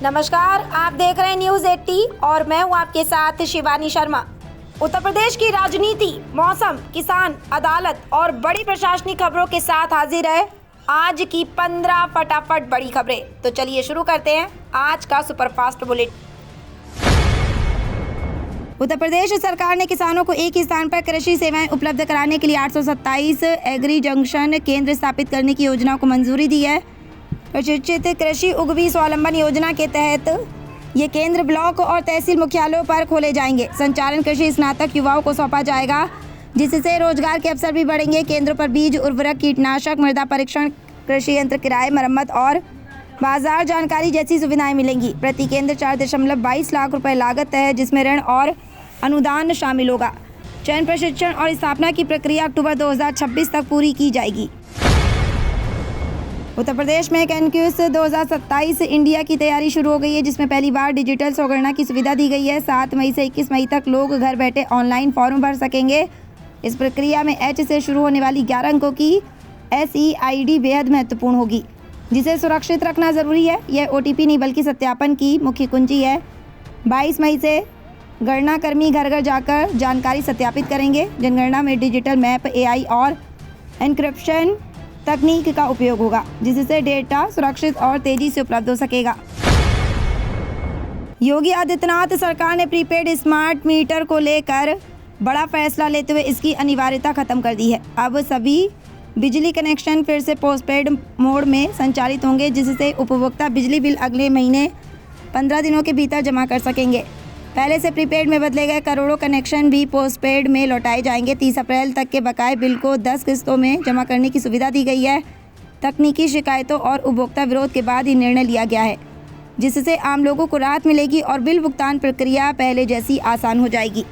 नमस्कार, आप देख रहे हैं न्यूज़ 80 और मैं हूं आपके साथ शिवानी शर्मा। उत्तर प्रदेश की राजनीति, मौसम, किसान, अदालत और बड़ी प्रशासनिक खबरों के साथ हाजिर है आज की 15 फटाफट बड़ी खबरें। तो चलिए शुरू करते हैं आज का सुपरफास्ट बुलेटिन। उत्तर प्रदेश सरकार ने किसानों को एक ही स्थान पर कृषि सेवाएं उपलब्ध कराने के लिए 827 एग्री जंक्शन केंद्र स्थापित करने की योजना को मंजूरी दी है। प्रशिक्षित कृषि उद्यमी स्वावलंबन योजना के तहत ये केंद्र ब्लॉक और तहसील मुख्यालयों पर खोले जाएंगे। संचालन कृषि स्नातक युवाओं को सौंपा जाएगा, जिससे रोजगार के अवसर भी बढ़ेंगे। केंद्रों पर बीज, उर्वरक, कीटनाशक, मृदा परीक्षण, कृषि यंत्र किराए, मरम्मत और बाजार जानकारी जैसी सुविधाएं मिलेंगी। प्रति केंद्र 4.22 लाख रुपए लागत है, जिसमें ऋण और अनुदान शामिल होगा। चयन, प्रशिक्षण और स्थापना की प्रक्रिया अक्टूबर 2026 तक पूरी की जाएगी। उत्तर प्रदेश में कैनक्यूस 2027 इंडिया की तैयारी शुरू हो गई है, जिसमें पहली बार डिजिटल स्वगणना की सुविधा दी गई है। 7 मई से 21 मई तक लोग घर बैठे ऑनलाइन फॉर्म भर सकेंगे। इस प्रक्रिया में H से शुरू होने वाली 11 अंकों की SEID बेहद महत्वपूर्ण होगी, जिसे सुरक्षित रखना जरूरी है। यह OTP नहीं बल्कि सत्यापन की मुख्य कुंजी है। 22 मई से गणना कर्मी घर घर जाकर जानकारी सत्यापित करेंगे। जनगणना में डिजिटल मैप, AI और एन्क्रिप्शन तकनीक का उपयोग होगा, जिससे डेटा सुरक्षित और तेजी से उपलब्ध हो सकेगा। योगी आदित्यनाथ सरकार ने प्रीपेड स्मार्ट मीटर को लेकर बड़ा फैसला लेते हुए इसकी अनिवार्यता खत्म कर दी है। अब सभी बिजली कनेक्शन फिर से पोस्टपेड मोड में संचालित होंगे, जिससे उपभोक्ता बिजली बिल अगले महीने 15 दिनों के भीतर जमा कर सकेंगे। पहले से प्रीपेड में बदले गए करोड़ों कनेक्शन भी पोस्टपेड में लौटाए जाएंगे। 30 अप्रैल तक के बकाये बिल को 10 किस्तों में जमा करने की सुविधा दी गई है। तकनीकी शिकायतों और उपभोक्ता विरोध के बाद ये निर्णय लिया गया है, जिससे आम लोगों को राहत मिलेगी और बिल भुगतान प्रक्रिया पहले जैसी आसान हो जाएगी।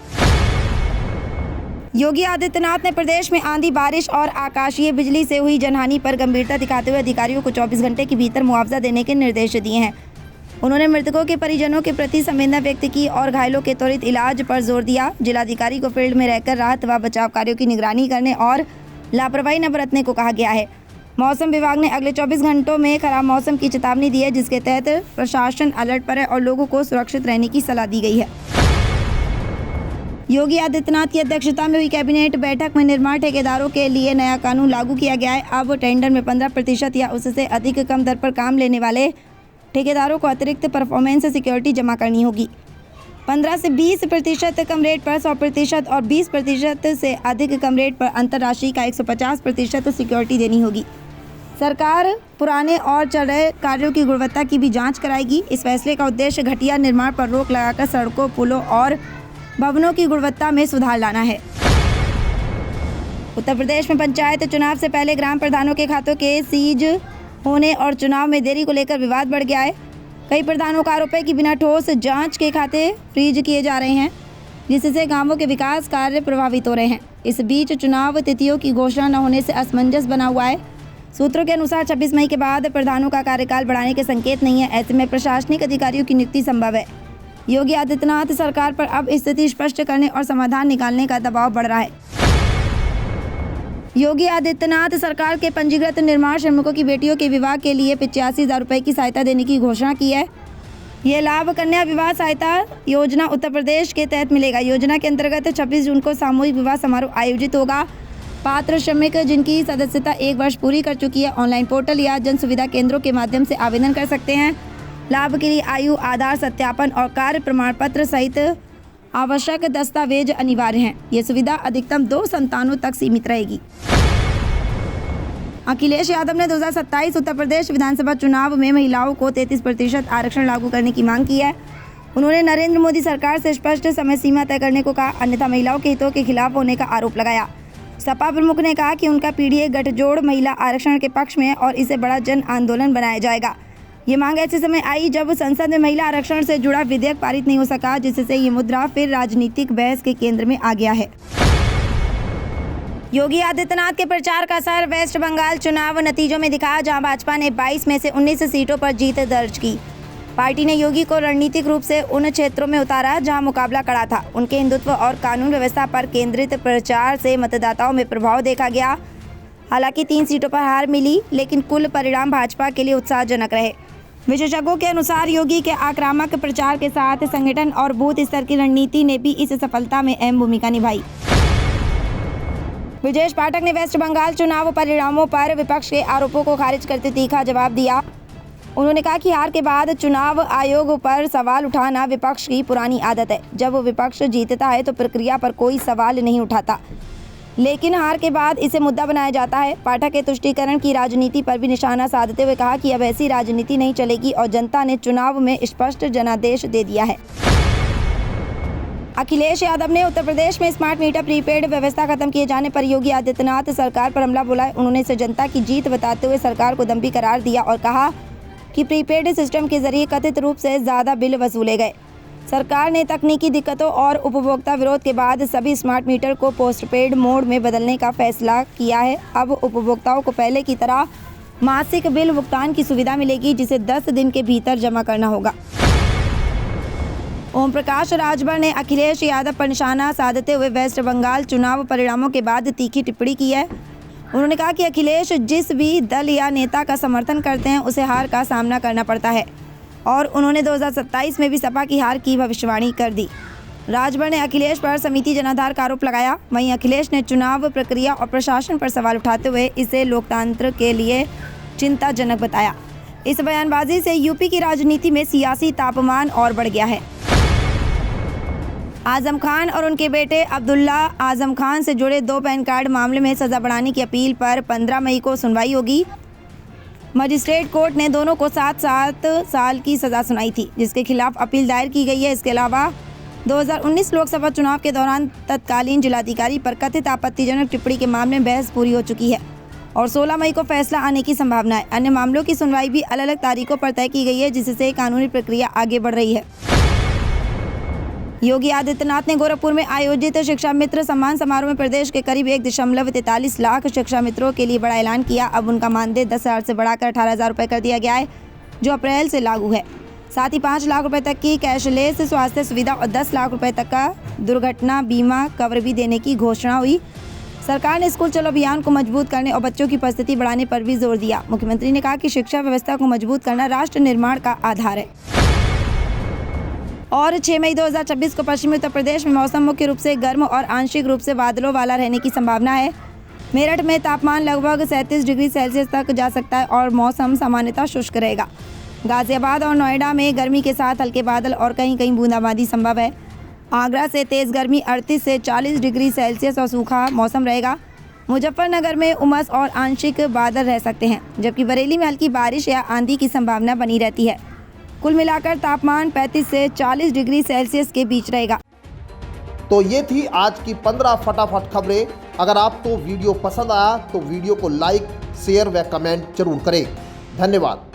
योगी आदित्यनाथ ने प्रदेश में आंधी, बारिश और आकाशीय बिजली से हुई जनहानि पर गंभीरता दिखाते हुए अधिकारियों को 24 घंटे के भीतर मुआवजा देने के निर्देश दिए हैं। उन्होंने मृतकों के परिजनों के प्रति संवेदना व्यक्त की और घायलों के त्वरित इलाज पर जोर दिया। जिलाधिकारी को फील्ड में रहकर राहत व बचाव कार्यों की निगरानी करने और लापरवाही न बरतने को कहा गया है। मौसम विभाग ने अगले 24 घंटों में खराब मौसम की चेतावनी दी है, जिसके तहत प्रशासन अलर्ट पर है और लोगों को सुरक्षित रहने की सलाह दी गई है। योगी आदित्यनाथ की अध्यक्षता में हुई कैबिनेट बैठक में निर्माण ठेकेदारों के लिए नया कानून लागू किया गया है। अब टेंडर में 15% या उससे अधिक कम दर पर काम लेने वाले ठेकेदारों को अतिरिक्त परफॉर्मेंस सिक्योरिटी जमा करनी होगी। 15 से 20% कम रेट पर 100% और 20% से अधिक कम रेट पर अंतर्राशि का 150% सिक्योरिटी देनी होगी। सरकार पुराने और चल रहे कार्यों की गुणवत्ता की भी जांच कराएगी। इस फैसले का उद्देश्य घटिया निर्माण पर रोक लगाकर सड़कों, पुलों और भवनों की गुणवत्ता में सुधार लाना है। उत्तर प्रदेश में पंचायत चुनाव से पहले ग्राम प्रधानों के खातों के सीज होने और चुनाव में देरी को लेकर विवाद बढ़ गया है। कई प्रधानों का आरोप है कि बिना ठोस जांच के खाते फ्रीज किए जा रहे हैं, जिससे गांवों के विकास कार्य प्रभावित हो रहे हैं। इस बीच चुनाव तिथियों की घोषणा न होने से असमंजस बना हुआ है। सूत्रों के अनुसार 26 मई के बाद प्रधानों का कार्यकाल बढ़ाने के संकेत नहीं है। ऐसे में प्रशासनिक अधिकारियों की नियुक्ति संभव है। योगी आदित्यनाथ सरकार पर अब स्थिति स्पष्ट करने और समाधान निकालने का दबाव बढ़ रहा है। योगी आदित्यनाथ सरकार के पंजीकृत निर्माण श्रमिकों की बेटियों के विवाह के लिए 85,000 रुपये की सहायता देने की घोषणा की है। यह लाभ कन्या विवाह सहायता योजना उत्तर प्रदेश के तहत मिलेगा। योजना के अंतर्गत 26 जून को सामूहिक विवाह समारोह आयोजित होगा। पात्र श्रमिक जिनकी सदस्यता 1 वर्ष पूरी कर चुकी है, ऑनलाइन पोर्टल या जन सुविधा केंद्रों के माध्यम से आवेदन कर सकते हैं। लाभ के लिए आयु, आधार सत्यापन और कार्य प्रमाण पत्र सहित आवश्यक दस्तावेज अनिवार्य हैं। ये सुविधा अधिकतम 2 संतानों तक सीमित रहेगी। अखिलेश यादव ने 2027 उत्तर प्रदेश विधानसभा चुनाव में महिलाओं को 33% आरक्षण लागू करने की मांग की है। उन्होंने नरेंद्र मोदी सरकार से स्पष्ट समय सीमा तय करने को कहा, अन्यथा महिलाओं के हितों के खिलाफ होने का आरोप लगाया। सपा प्रमुख ने कहा कि उनका पीडीए गठजोड़ महिला आरक्षण के पक्ष में है और इसे बड़ा जन आंदोलन बनाया जाएगा। ये मांग ऐसे समय आई जब संसद में महिला आरक्षण से जुड़ा विधेयक पारित नहीं हो सका, जिससे ये मुद्दा फिर राजनीतिक बहस के केंद्र में आ गया है। योगी आदित्यनाथ के प्रचार का असर वेस्ट बंगाल चुनाव नतीजों में दिखा, जहां भाजपा ने 22 में से 19 सीटों पर जीत दर्ज की। पार्टी ने योगी को रणनीतिक रूप से उन क्षेत्रों में उतारा जहां मुकाबला कड़ा था। उनके हिंदुत्व और कानून व्यवस्था पर केंद्रित प्रचार से मतदाताओं में प्रभाव देखा गया। हालांकि 3 सीटों पर हार मिली, लेकिन कुल परिणाम भाजपा के लिए उत्साहजनक रहे। विशेषज्ञों के अनुसार योगी के आक्रामक प्रचार के साथ संगठन और बूथ स्तर की रणनीति ने भी इस सफलता में अहम भूमिका निभाई। ब्रजेश पाठक ने वेस्ट बंगाल चुनाव परिणामों पर विपक्ष के आरोपों को खारिज करते तीखा जवाब दिया। उन्होंने कहा कि हार के बाद चुनाव आयोग पर सवाल उठाना विपक्ष की पुरानी आदत है। जब विपक्ष जीतता है तो प्रक्रिया पर कोई सवाल नहीं उठाता, लेकिन हार के बाद इसे मुद्दा बनाया जाता है। पाठक के तुष्टीकरण की राजनीति पर भी निशाना साधते हुए कहा कि अब ऐसी राजनीति नहीं चलेगी और जनता ने चुनाव में स्पष्ट जनादेश दे दिया है। अखिलेश यादव ने उत्तर प्रदेश में स्मार्ट मीटर प्रीपेड व्यवस्था खत्म किए जाने पर योगी आदित्यनाथ सरकार पर हमला बोला। उन्होंने इसे जनता की जीत बताते हुए सरकार को दम्भी करार दिया और कहा कि प्रीपेड सिस्टम के जरिए कथित रूप से ज़्यादा बिल वसूले गए। सरकार ने तकनीकी दिक्कतों और उपभोक्ता विरोध के बाद सभी स्मार्ट मीटर को पोस्टपेड मोड में बदलने का फैसला किया है। अब उपभोक्ताओं को पहले की तरह मासिक बिल भुगतान की सुविधा मिलेगी, जिसे 10 दिन के भीतर जमा करना होगा। ओम प्रकाश राजभर ने अखिलेश यादव पर निशाना साधते हुए वेस्ट बंगाल चुनाव परिणामों के बाद तीखी टिप्पणी की है। उन्होंने कहा कि अखिलेश जिस भी दल या नेता का समर्थन करते हैं उसे हार का सामना करना पड़ता है और उन्होंने 2027 में भी सपा की हार की भविष्यवाणी कर दी। राजभर ने अखिलेश पर समिति जनाधार का आरोप लगाया। वहीं अखिलेश ने चुनाव प्रक्रिया और प्रशासन पर सवाल उठाते हुए इसे लोकतंत्र के लिए चिंताजनक बताया। इस बयानबाजी से यूपी की राजनीति में सियासी तापमान और बढ़ गया है। आजम खान और उनके बेटे अब्दुल्ला आजम खान से जुड़े 2 पैन कार्ड मामले में सजा बढ़ाने की अपील पर 15 मई को सुनवाई होगी। मजिस्ट्रेट कोर्ट ने दोनों को 7 साल की सजा सुनाई थी, जिसके खिलाफ अपील दायर की गई है। इसके अलावा 2019 लोकसभा चुनाव के दौरान तत्कालीन जिलाधिकारी पर कथित आपत्तिजनक टिप्पणी के मामले में बहस पूरी हो चुकी है और 16 मई को फैसला आने की संभावना है। अन्य मामलों की सुनवाई भी अलग अलग तारीखों पर तय की गई है, जिससे कानूनी प्रक्रिया आगे बढ़ रही है। योगी आदित्यनाथ ने गोरखपुर में आयोजित शिक्षा मित्र सम्मान समारोह में प्रदेश के करीब 1.43 लाख शिक्षा मित्रों के लिए बड़ा ऐलान किया। अब उनका मानदेय 10,000 से बढ़ाकर 18,000 रुपये कर दिया गया है, जो अप्रैल से लागू है। साथ ही 5 लाख रुपए तक की कैशलेस स्वास्थ्य सुविधा और 10 लाख रुपए तक का दुर्घटना बीमा कवर भी देने की घोषणा हुई। सरकार ने स्कूल चलो अभियान को मजबूत करने और बच्चों की उपस्थिति बढ़ाने पर भी जोर दिया। मुख्यमंत्री ने कहा कि शिक्षा व्यवस्था को मजबूत करना राष्ट्र निर्माण का आधार है। और 6 मई 2026 को पश्चिमी उत्तर प्रदेश में मौसम मुख्य रूप से गर्म और आंशिक रूप से बादलों वाला रहने की संभावना है। मेरठ में तापमान लगभग 37 डिग्री सेल्सियस तक जा सकता है और मौसम सामान्यतः शुष्क रहेगा। गाजियाबाद और नोएडा में गर्मी के साथ हल्के बादल और कहीं कहीं बूंदाबांदी संभव है। आगरा से तेज़ गर्मी 38 से 40 डिग्री सेल्सियस और सूखा मौसम रहेगा। मुजफ्फरनगर में उमस और आंशिक बादल रह सकते हैं, जबकि बरेली में हल्की बारिश या आंधी की संभावना बनी रहती है। कुल मिलाकर तापमान 35 से 40 डिग्री सेल्सियस के बीच रहेगा। तो ये थी आज की 15 फटाफट खबरें। अगर आपको वीडियो पसंद आया तो वीडियो को लाइक, शेयर व कमेंट जरूर करें। धन्यवाद।